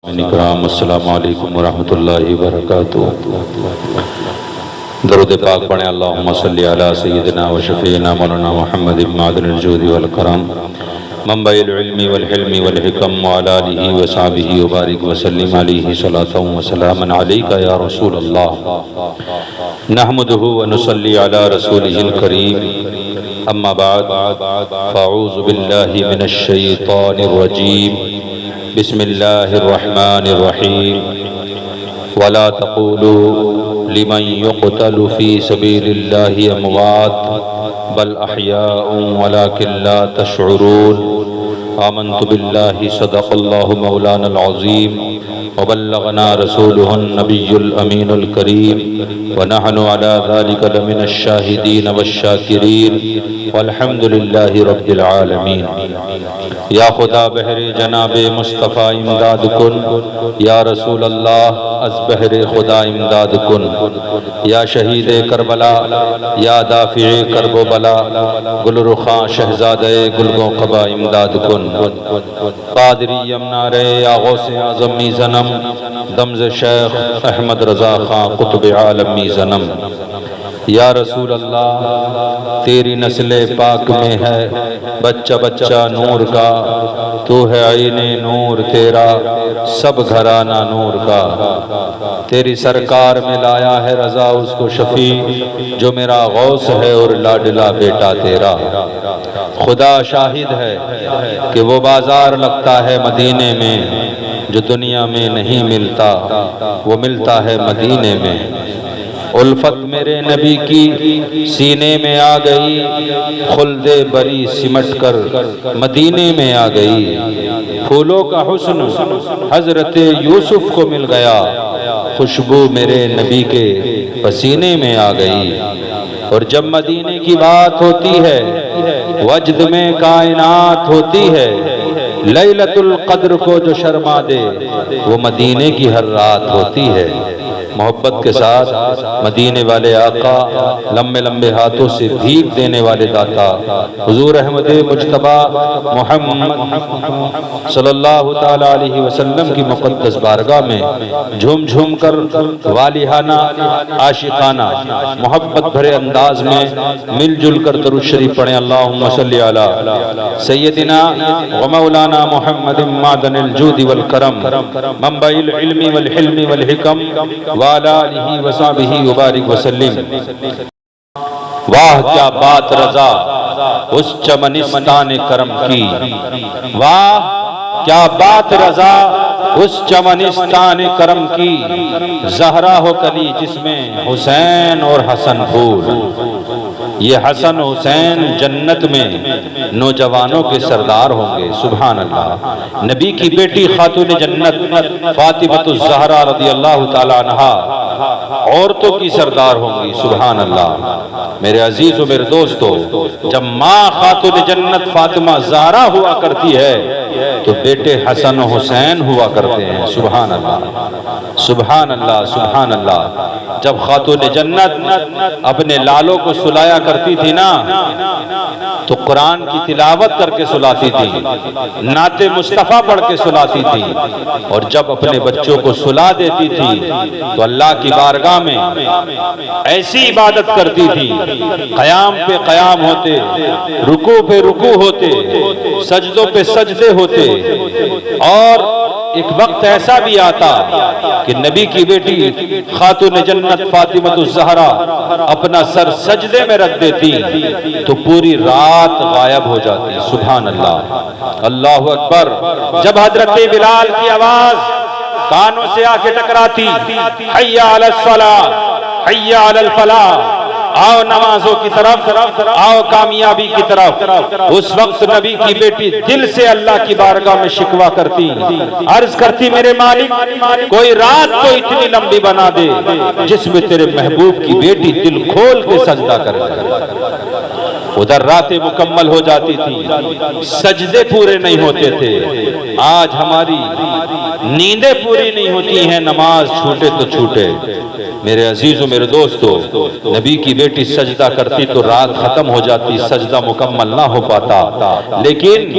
اکرام السلام علیکم ورحمۃ اللہ وبرکاتہ۔ درود پاک پڑھیں۔ اللہم صلی علی سیدنا و شفیعنا مولانا محمد معدن الجود والکرم منبع العلم والحلم والحکم وعلی آلہ وصحبہ وبارک وسلم علیہ صلاۃ و سلام علیک یا رسول اللہ نحمدہ ونصلی علی رسولہ الکریم اما بعد فاعوذ باللہ من الشیطان الرجیم بسم اللہ الرحمن الرحیم ولا تقولوا لمن يقتل في سبيل الله اموات بل احياء ولكن لا تشعرون آمنت بالله صدق الله مولانا العظيم وبلغنا رسوله النبي الأمين الكريم ونحن على ذلك لمن الشاهدين والشاكرين والحمد لله رب العالمين۔ یا خدا بحر جناب مصطفیٰ امداد کن، یا رسول اللہ از بحر خدا امداد کن، یا شہید کربلا، یا دافع کرب و بلا، گل رخاں شہزادہ گلگوں قبا امداد کن۔ قادری یمنار یا غوث اعظم می زنم، دمز شیخ احمد رضا خان قطب عالم می زنم۔ یا رسول اللہ تیری نسل پاک میں ہے بچہ بچہ نور کا، تو ہے عین نور تیرا سب گھرانہ نور کا۔ تیری سرکار میں لایا ہے رضا اس کو شفیع، جو میرا غوث ہے اور لاڈلا بیٹا تیرا۔ خدا شاہد ہے کہ وہ بازار لگتا ہے مدینے میں، جو دنیا میں نہیں ملتا وہ ملتا ہے مدینے میں۔ الفت میرے نبی کی سینے میں آ گئی، خلد بری سمٹ کر مدینے میں آ گئی۔ پھولوں کا حسن حضرت یوسف کو مل گیا، خوشبو میرے نبی کے پسینے میں آ گئی۔ اور جب مدینے کی بات ہوتی ہے، وجد میں کائنات ہوتی ہے، لیلۃ القدر کو جو شرما دے وہ مدینے کی ہر رات ہوتی ہے۔ محبت کے ساتھ مدینے والے آقا، لمبے لمبے ہاتھوں سے بھیک دینے والے داتا حضور احمد مجتبی محمد صلی اللہ تعالی علیہ وسلم کی مقدس بارگاہ میں جھوم جھوم کر والہانہ عاشقانہ محبت بھرے انداز میں مل جل کر درود شریف پڑھیں۔ اللہم صلی علی سیدنا و مولانا محمد معدن الجود والکرم منبع العلم والحلم والحکم وعلی آلہ وصحبہ وبارک وسلم۔ واہ کیا بات رضا اس چمنستان کرم کی، واہ کیا بات رضا اس چمنستان کرم کی، زہرا ہو کلی جس میں حسین اور حسن پھول۔ یہ حسن حسین جنت میں نوجوانوں کے سردار ہوں گے، سبحان اللہ۔ نبی کی بیٹی خاتون جنت فاطمہ الزہرا رضی اللہ تعالی عنہا عورتوں کی سردار ہوں گی، سبحان اللہ۔ میرے عزیز و میرے دوستو، جب ماں خاتون جنت فاطمہ زہرا ہوا کرتی ہے تو بیٹے حسن و حسین ہوا کرتے ہیں، سبحان اللہ سبحان اللہ سبحان اللہ۔ جب خاتون جنت اپنے لالوں کو سلایا کرتی تھی نا تو قرآن کی تلاوت کر کے سلاتی تھی، نعت مصطفیٰ پڑھ کے سلاتی تھی، اور جب اپنے بچوں کو سلا دیتی تھی تو اللہ کی بارگاہ میں ایسی عبادت کرتی تھی، قیام پہ قیام ہوتے، رکوع پہ رکوع ہوتے، سجدوں پہ سجدے ہوتے، اور ایک وقت ایسا بھی آتا کہ نبی کی بیٹی خاتون جنت فاطمہ الزہرا اپنا سر سجدے میں رکھ دیتی تو پوری رات غائب ہو جاتی، سبحان اللہ اللہ اکبر۔ جب حضرت بلال کی آواز کانوں سے آ کے ٹکراتی، حی علی الصلاۃ حی علی الفلاح، آؤ نمازوں کی طرف، آؤ کامیابی کی طرف، اس وقت نبی کی بیٹی دل سے اللہ کی بارگاہ میں شکوہ کرتی، عرض کرتی میرے مالک کوئی رات کو اتنی لمبی بنا دے جس میں تیرے محبوب کی بیٹی دل کھول کے سجدہ کرے۔ ادھر راتیں مکمل ہو جاتی تھی، سجدے پورے نہیں ہوتے تھے۔ آج ہماری نیندیں پوری نہیں ہوتی ہیں، نماز چھوٹے تو چھوٹے۔ میرے عزیزوں، میرے دوستو، نبی کی بیٹی سجدہ کرتی تو رات ختم ہو جاتی، سجدہ مکمل نہ ہو پاتا، لیکن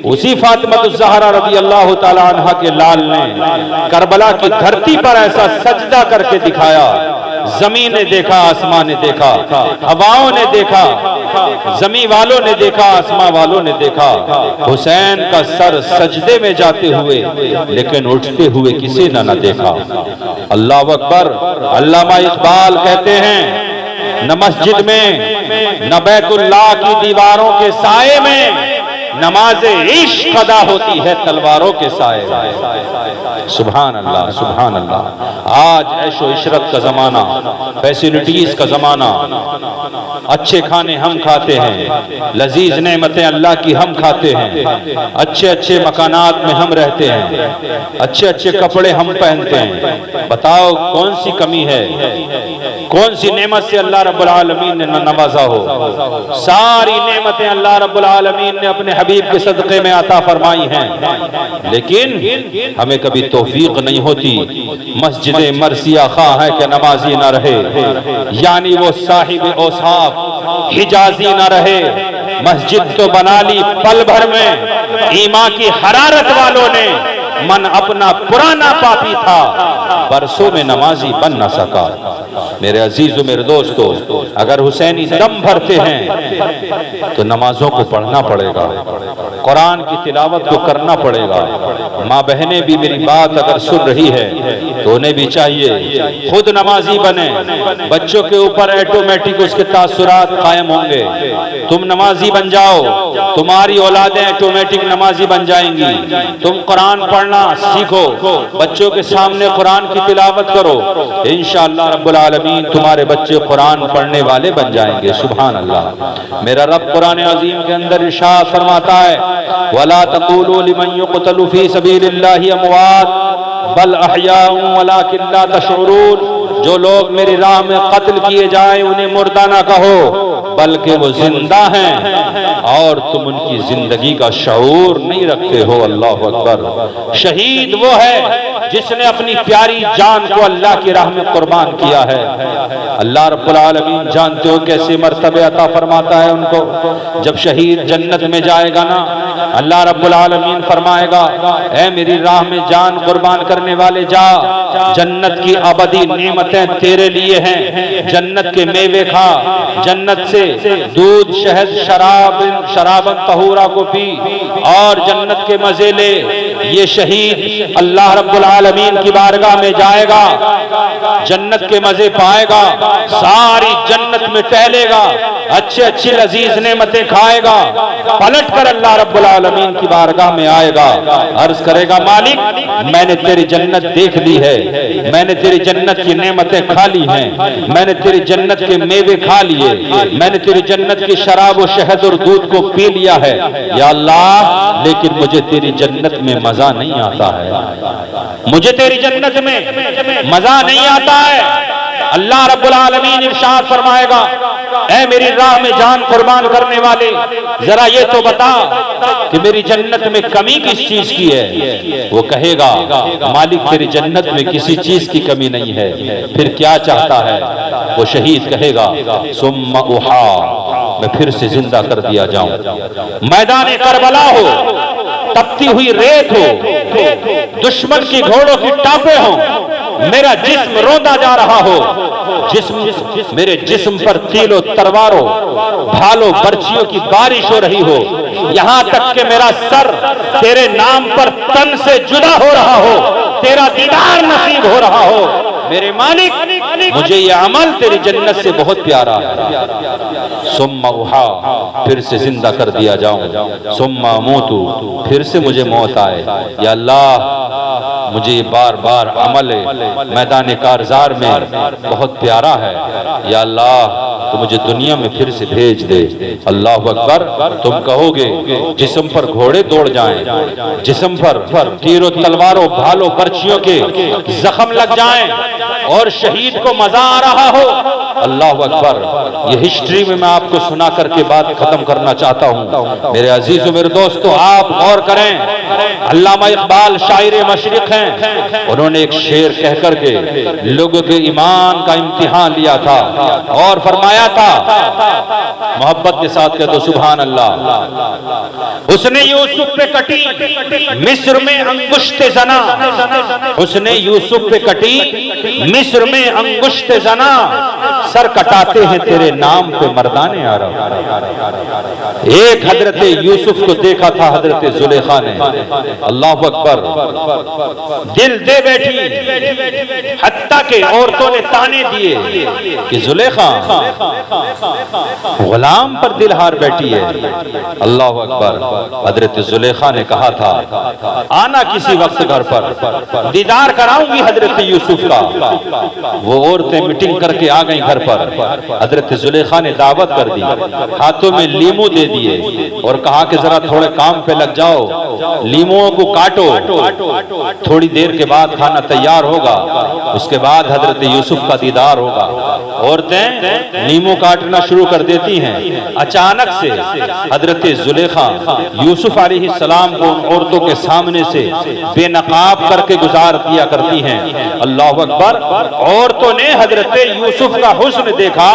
اسی فاطمہ الزہرا رضی اللہ تعالی عنہ کے لال نے کربلا کی دھرتی پر ایسا سجدہ کر کے دکھایا، زمین نے دیکھا، آسمان نے دیکھا، ہواؤں نے دیکھا، زمین والوں نے دیکھا، آسمان والوں نے دیکھا، حسین کا سر سجدے میں جاتے ہوئے لیکن اٹھتے ہوئے کسی نے نہ دیکھا۔ اللہ اکبر۔ علامہ اقبال کہتے ہیں، نہ مسجد میں نہ بیت اللہ کی دیواروں کے سائے میں نماز عشق ادا ہوتی ہے تلواروں کے سائے میں۔ سبحان اللہ، سبحان اللہ۔ آج عیش و عشرت کا زمانہ، فیسلٹیز کا زمانہ، اچھے کھانے ہم کھاتے ہیں، لذیذ نعمتیں اللہ کی ہم کھاتے ہیں، اچھے اچھے مکانات میں ہم رہتے ہیں، اچھے اچھے کپڑے ہم پہنتے ہیں۔ بتاؤ کون سی کمی ہے، کون سی نعمت سے اللہ رب العالمین نے نوازا ہو؟ ساری نعمتیں اللہ رب العالمین نے اپنے حبیب کے صدقے میں عطا فرمائی ہیں، لیکن ہمیں کبھی توفیق نہیں ہوتی۔ مسجد مرثیہ خواہ ہے کہ نمازی نہ رہے، یعنی وہ صاحب اوصاف حجازی نہ رہے۔ مسجد تو بنا لی پل بھر میں، ایمان کی حرارت والوں نے، من اپنا پرانا پاپی تھا، برسوں میں نمازی بن نہ سکا۔ میرے عزیزو، میرے دوستو، اگر حسینی دم بھرتے ہیں تو نمازوں کو پڑھنا پڑے گا، قرآن کی تلاوت کو کرنا پڑے گا۔ ماں بہنیں بھی میری بات اگر سن رہی ہے تو انہیں بھی چاہیے خود نمازی بنے۔ بچوں کے اوپر ایٹومیٹک اس کے تاثرات قائم ہوں گے۔ تم نمازی بن جاؤ، تمہاری اولادیں ایٹومیٹک نمازی بن جائیں گی۔ تم قرآن پڑھنا سیکھو، بچوں کے سامنے قرآن کی تلاوت کرو، انشاءاللہ رب العالمین تمہارے بچے قرآن پڑھنے والے بن جائیں گے۔ سبحان اللہ۔ میرا رب قرآن عظیم کے اندر ارشاد فرماتا ہے، وَلَا تَقُولُوا لِمَنْ يُقْتَلُ فِي سَبِيلِ اللَّهِ أَمْوَاتٌ بَلْ أَحْيَاءٌ وَلَكِنْ لَا تَشْعُرُونَ۔ جو لوگ میری راہ میں قتل کیے جائیں انہیں مردہ نہ کہو، بلکہ وہ زندہ ہیں اور تم ان کی زندگی کا شعور نہیں رکھتے ہو۔ اللہ اکبر۔ شہید وہ ہے جس نے اپنی پیاری جان کو اللہ کی راہ میں قربان کیا ہے۔ اللہ رب العالمین جانتے ہو کیسے مرتبہ عطا فرماتا ہے ان کو۔ جب شہید جنت میں جائے گا نا، اللہ رب العالمین فرمائے گا، اے میری راہ میں جان قربان کرنے والے جا، جنت کی ابدی نعمتیں تیرے لیے ہیں، جنت کے میوے کھا، جنت سے دودھ، شہد، شرابن طہورا کو پی اور جنت کے مزے لے۔ یہ شہید اللہ رب العالمین کی بارگاہ میں جائے گا، جنت کے مزے پائے گا، ساری جنت میں ٹہلے گا، اچھے اچھی لذیذ نعمتیں کھائے گا، پلٹ کر اللہ رب العالمین کی بارگاہ میں آئے گا، عرض کرے گا، مالک میں نے تیری جنت دیکھ لی ہے، میں نے تیری جنت کی نعمتیں کھا لی ہیں، میں نے تیری جنت کے میوے کھا لیے، میں نے تیری جنت کی شراب و شہد اور دودھ کو پی لیا ہے یا اللہ، لیکن مجھے تیری جنت میں مزہ نہیں آتا ہے، مجھے تیری جنت میں مزہ نہیں آتا ہے۔ اللہ رب العالمین ارشاد فرمائے گا، اے میری راہ میں جان قربان کرنے والے، ذرا یہ تو بتا کہ میری جنت میں کمی کس چیز کی ہے؟ وہ کہے گا، مالک تیری جنت میں کسی چیز کی کمی نہیں ہے، پھر کیا چاہتا ہے؟ وہ شہید کہے گا، ثم احا، میں پھر سے زندہ کر دیا جاؤں، میدان کربلا ہو، تپتی ہوئی ریت ہو، دشمن کی گھوڑوں کی ٹاپیں ہوں، میرا جسم روندا جا رہا ہو، میرے جسم پر تیلوں تلواروں بھالوں برچیوں کی بارش ہو رہی ہو، یہاں تک کہ میرا سر تیرے نام پر تن سے جدا ہو رہا ہو، تیرا دیدار نصیب ہو رہا ہو، میرے مالک مجھے یہ عمل تیری جنت سے بہت پیارا ہے۔ ثم احا، پھر سے زندہ کر دیا جاؤں، ثم اموتو، پھر سے مجھے موت آئے، یا اللہ مجھے یہ بار بار عمل میدان کارزار میں بہت پیارا ہے، یا اللہ تو مجھے دنیا میں پھر سے بھیج دے۔ اللہ اکبر۔ تم کہو گے جسم پر گھوڑے دوڑ جائیں، جسم پر تیروں تلواروں بھالوں برچیوں کے زخم لگ جائیں، اور شہید کو مزہ آ رہا ہو، اللہ اکبر، یہ ہسٹری میں آپ کو سنا کر کے بات ختم کرنا چاہتا ہوں۔ میرے عزیز و میرے دوستو، آپ غور کریں، علامہ اقبال شاعر مشرق ہیں، انہوں نے ایک شعر کہہ کر کے لوگوں کے ایمان کا امتحان لیا تھا اور فرمایا تھا، محبت کے ساتھ کہہ دو سبحان اللہ، اس نے یوسف پہ کٹی مصر میں انگشت زنا، اس نے یوسف پہ کٹی مصر میں انگشت زنا، سر کٹاتے ہیں تیرے نام پہ مردان عرب۔ ایک حضرت یوسف کو دیکھا تھا حضرت زلیخا نے، اللہ اکبر، دل دے بیٹھی، حتیٰ کہ عورتوں نے تانے دیے کہ زلیخا غلام پر دل ہار بیٹھی ہے، اللہ اکبر۔ حضرت زلیخا نے کہا تھا آنا کسی وقت گھر پر، دیدار کراؤں گی حضرت یوسف کا۔ وہ عورتیں میٹنگ کر کے آ گئیں گھر پر، حضرت زلیخا نے دعوت کر دی، ہاتھوں میں لیمو دے دیے اور کہا کہ ذرا تھوڑے کام پہ لگ جاؤ، لیموؤں کو کاٹو، تھوڑی دیر کے بعد کھانا تیار ہوگا، اس کے بعد حضرت یوسف کا دیدار ہوگا۔ عورتیں لیمو کاٹنا شروع کر دیتی ہیں، اچانک سے حضرت زلیخا یوسف علیہ السلام کو ان عورتوں کے سامنے سے بے نقاب کر کے گزار دیا کرتی ہیں، اللہ اکبر۔ عورتوں نے حضرت یوسف کا حسن دیکھا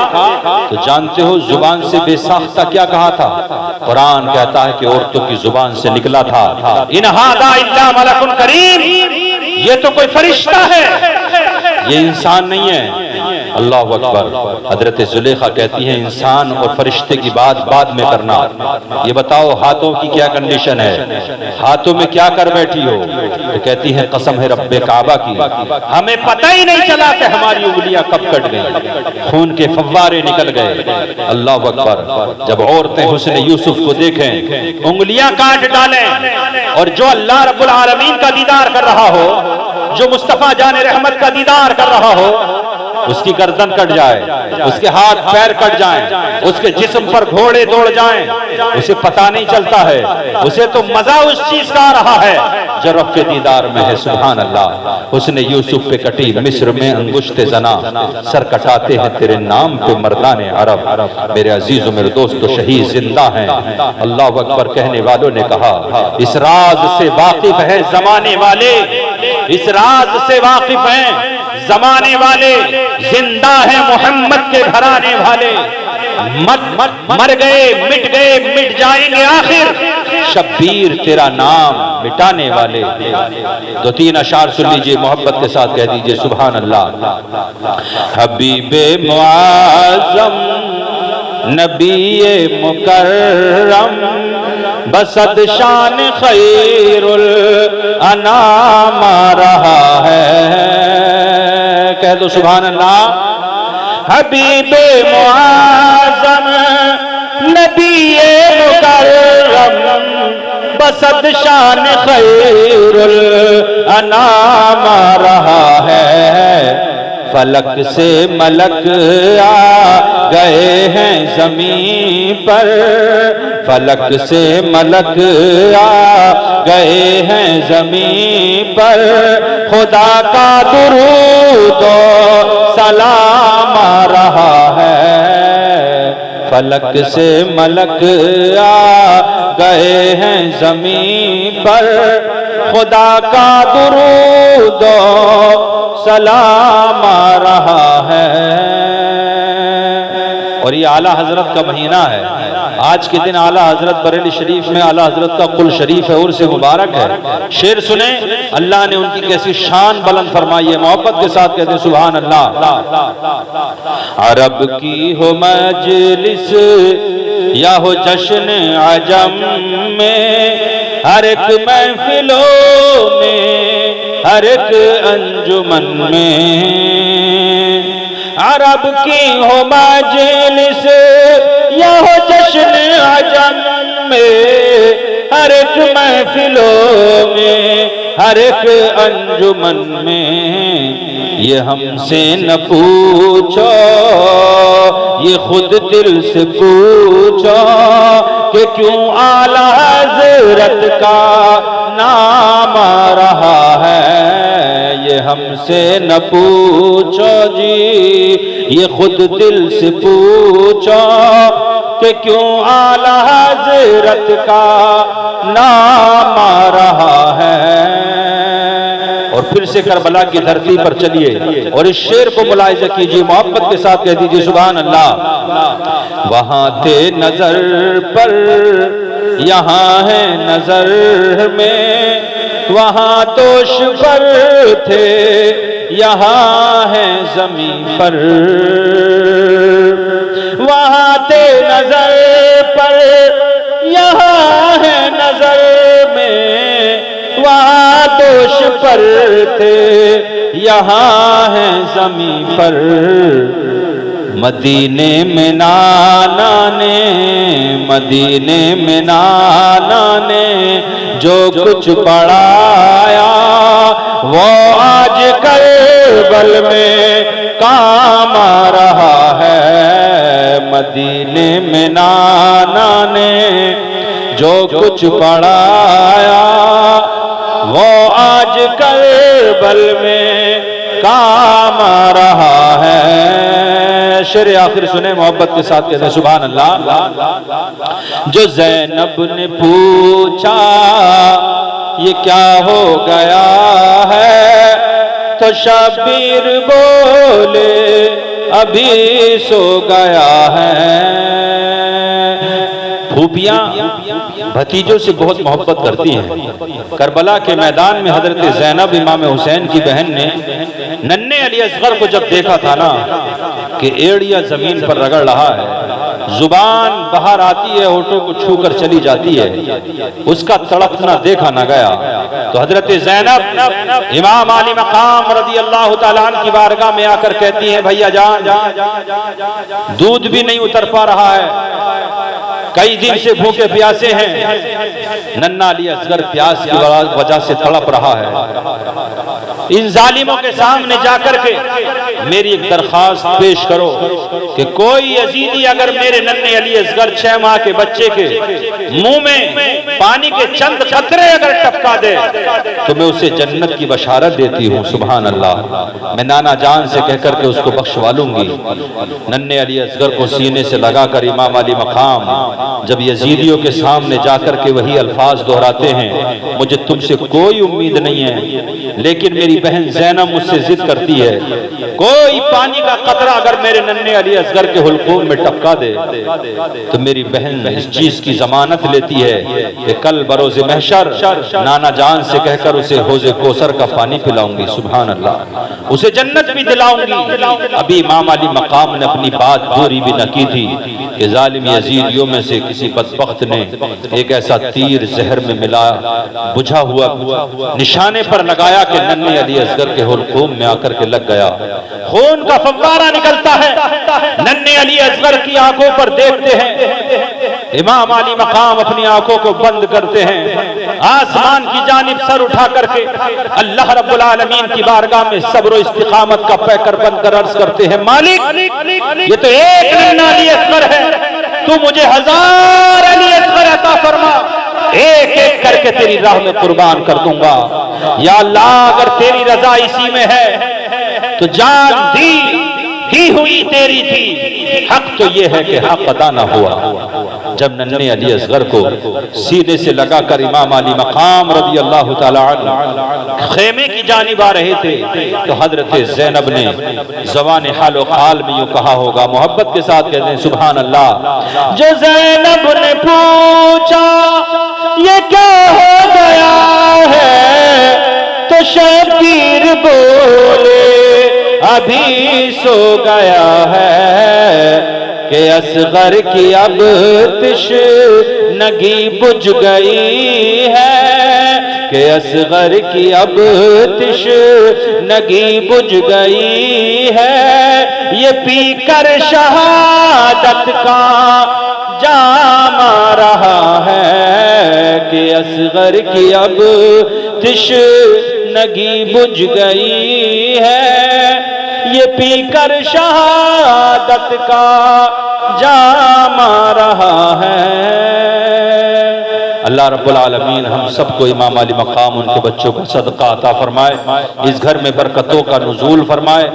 تو جانتے ہو زبان سے بے ساختہ کیا کہا تھا؟ قرآن کہتا ہے کہ عورتوں کی زبان سے نکلا تھا ان ھذا الا ملک کریم، یہ تو کوئی فرشتہ ہے، یہ انسان نہیں ہے، اللہ اکبر۔ حضرت زلیخا کہتی ہیں انسان اور فرشتے کی بات بعد میں کرنا، یہ بتاؤ ہاتھوں کی کیا کنڈیشن ہے، ہاتھوں میں کیا کر بیٹھی ہو؟ تو کہتی ہے قسم ہے رب کعبہ کی، ہمیں پتہ ہی نہیں چلا کہ ہماری انگلیاں کب کٹ گئیں، خون کے فوارے نکل گئے، اللہ اکبر۔ جب عورتیں حسن یوسف کو دیکھیں، انگلیاں کاٹ ڈالیں، اور جو اللہ رب العالمین کا دیدار کر رہا ہو، جو مصطفیٰ جان رحمت کا دیدار کر رہا ہو، اس کی گردن کٹ جائے، اس کے ہاتھ پیر کٹ جائیں، اس کے جسم پر گھوڑے دوڑ جائیں، اسے پتہ نہیں چلتا ہے، اسے تو مزہ اس چیز کا آ رہا ہے جو رب کے دیدار میں ہے، سبحان اللہ۔ اس نے یوسف پہ کٹی مصر میں انگشت زنا، سر کٹاتے ہیں تیرے نام پہ مردان عرب۔ میرے عزیز و میرے دوستو، شہید زندہ ہیں، اللہ اکبر۔ کہنے والوں نے کہا اس راز سے واقف ہیں زمانے والے، اس راز سے واقف ہیں زمانے والے، زندہ ہیں محمد کے گھرانے والے، مر گئے مٹ جائیں گے آخر، شبیر تیرا نام مٹانے والے۔ دو تین اشعار سن لیجئے، محبت کے ساتھ کہہ دیجئے سبحان اللہ۔ حبیب معظم نبی مکرم بسد شان خیر الانام رہا ہے، کہہ دو سبحان اللہ۔ حبیب معظم نبی مکرم بسد شان خیر الانام رہا ہے، فلک سے ملک آ گئے ہیں زمین پر، فلک سے ملک آ گئے ہیں زمین پر، خدا کا درود و سلام آ رہا ہے، فلک سے ملک آ گئے ہیں زمین پر، خدا کا درود و سلام آ رہا ہے۔ اور یہ اعلیٰ حضرت کا مہینہ ہے، آج کے دن اعلیٰ حضرت بریلی شریف میں اعلیٰ حضرت کا قل شریف ہے، عرس مبارک ہے۔ شعر سنیں، اللہ نے ان کی کیسی شان بلند فرمائی ہے، محبت کے ساتھ کہتے ہیں سبحان اللہ۔ عرب کی ہو مجلس یا ہو جشن عجم میں، ہر ایک محفلوں میں، ہر ایک انجمن میں، عرب کی ہو مجلس یا ہو جشن عجم میں، ہر ایک محفلوں میں، ہر ایک انجمن میں، یہ ہم سے نہ پوچھو، یہ خود دل سے پوچھو کہ کیوں اعلیٰ حضرت کا نام آ رہا ہے، یہ ہم سے نہ پوچھو جی، یہ خود دل سے پوچھو کہ کیوں اعلی حضرت کا نام آ رہا ہے۔ اور پھر سے کربلا کی دھرتی پر چلیے اور اس شعر کو ملاحظہ کیجیے، محبت کے ساتھ کہہ دیجیے سبحان اللہ۔ وہاں تھے نظر پر یہاں ہے نظر میں، وہاں توش پر تھے یہاں ہے زمین پر، وہاں تھے نظر پر یہاں ہے نظر میں، وہاں دوش پر تھے یہاں ہے زمین پر۔ مدینے میں نانا نے، مدینے میں نانا نے جو کچھ پڑھایا وہ آج کربل میں کام آ رہا ہے۔ مدینے میں نانا نے جو کچھ پڑھایا وہ آج کربل میں کام آ رہا ہے۔ شعر آخر سنیں، محبت کے ساتھ کہتے ہیں سبحان اللہ۔ جو زینب نے پوچھا یہ کیا ہو گیا ہے، تو شبیر بولے ابھی سو گیا ہے۔ پھوپھیاں بھتیجوں سے بہت محبت کرتی ہیں۔ کربلا کے میدان میں حضرت زینب امام حسین کی بہن نے ننھے علی اصغر کو جب دیکھا تھا نا کہ ایڑیا زمین پر رگڑ رہا ہے، زبان باہر آتی ہے، ہونٹوں کو چھو کر چلی جاتی ہے، اس کا تڑپنا دیکھا نہ گیا، تو حضرت زینب امام علی مقام رضی اللہ تعالیٰ عنہ کی بارگاہ میں آ کر کہتی ہیں بھیا جان دودھ بھی نہیں اتر پا رہا ہے، کئی دن سے بھوکے پیاسے ہیں، ننھا علی اصغر پیاس کی وجہ سے تڑپ رہا ہے، ان ظالموں کے سامنے جا کر کے میری ایک درخواست پیش کرو کہ کوئی یزیدی اگر میرے ننھے علی اصغر 6 ماہ کے بچے کے منہ میں پانی کے چند قطرے اگر ٹپکا دے تو میں اسے جنت کی بشارت دیتی ہوں۔ سبحان اللہ، میں نانا جان سے کہہ کر کے اس کو بخشوا لوں گی۔ ننھے علی اصغر کو سینے سے لگا کر امام علی مقام جب یزیدیوں کے سامنے جا کر کے وہی الفاظ دہراتے ہیں، مجھے تم سے کوئی امید نہیں ہے لیکن میری بہن زینب مجھ سے ضد کرتی ہے، کوئی پانی کا قطرہ اگر میرے ننھے علی اصغر کے حلقوم میں ٹپکا دے تو میری بہن اس چیز کی ضمانت لیتی ہے کہ کل بروز محشر نانا جان سے کہہ کر اسے حوض کوثر کا پانی پلاؤں گی۔ سبحان اللہ، اسے جنت بھی دلاؤں گی۔ ابھی امام علی مقام نے اپنی بات پوری بھی نہ کی تھی کہ ظالم یزیدیوں میں سے کسی بدبخت نے ایک ایسا تیر زہر میں ملا بجھا ہوا نشانے پر لگایا کہ ننھے علی اصغر کے حلقوم میں آ کر کے لگ گیا، خون کا فوارہ نکلتا ہے، ننھے علی اصغر کی آنکھوں پر دیکھتے ہیں، امام علی مقام اپنی آنکھوں کو بند کرتے ہیں، آسمان کی جانب سر اٹھا کر کے اللہ رب العالمین کی بارگاہ میں صبر و استقامت کا پیکر بند کر عرض کرتے ہیں مالک یہ تو ایک ننھا علی اصغر ہے، تو مجھے 1000 علی اصغر عطا فرما، ایک ایک کر کے تیری راہ میں قربان کر دوں گا۔ یا اللہ اگر تیری رضا اسی میں ہے تو جان دی ہوئی تیری تھی، حق تو یہ ہے کہ حق ادا نہ ہوا۔ جب ننھے علی اصغر کو سینے سے لگا کر امام علی مقام رضی اللہ تعالی عنہ خیمے کی جانب آ رہے تھے تو حضرت زینب نے زبان حال و قال میں یوں کہا ہوگا، محبت کے ساتھ کہتے ہیں سبحان اللہ۔ جو زینب نے پوچھا یہ کیا ہو گیا ہے تو شبیر بولے ابھی سو گیا ہے، کہ اصغر کی اب تشنگی بجھ گئی ہے، کہ اصغر کی اب تشنگی بجھ گئی ہے، یہ پی کر شہادت کا جام آ رہا ہے، کہ اصغر کی اب تشنگی بجھ گئی ہے، یہ پی کر شہادت کا جام آ رہا ہے۔ اللہ رب العالمین ہم سب کو امام علی مقام ان کے بچوں کا صدقہ عطا فرمائے، اس گھر میں برکتوں کا نزول فرمائے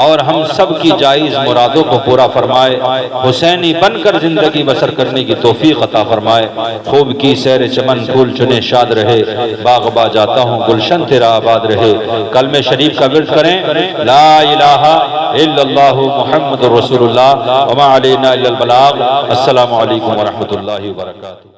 اور ہم سب کی جائز مرادوں کو پورا فرمائے، حسینی بن کر زندگی بسر کرنے کی توفیق عطا فرمائے۔ خوب کی سیر چمن پھول چنے شاد رہے، باغ با جاتا ہوں گلشن تیرا آباد رہے۔ کلمہ شریف کا ورد کریں، لا الہ الا اللہ محمد رسول اللہ وما علینا الا البلاغ۔ السلام علیکم ورحمۃ اللہ وبرکاتہ۔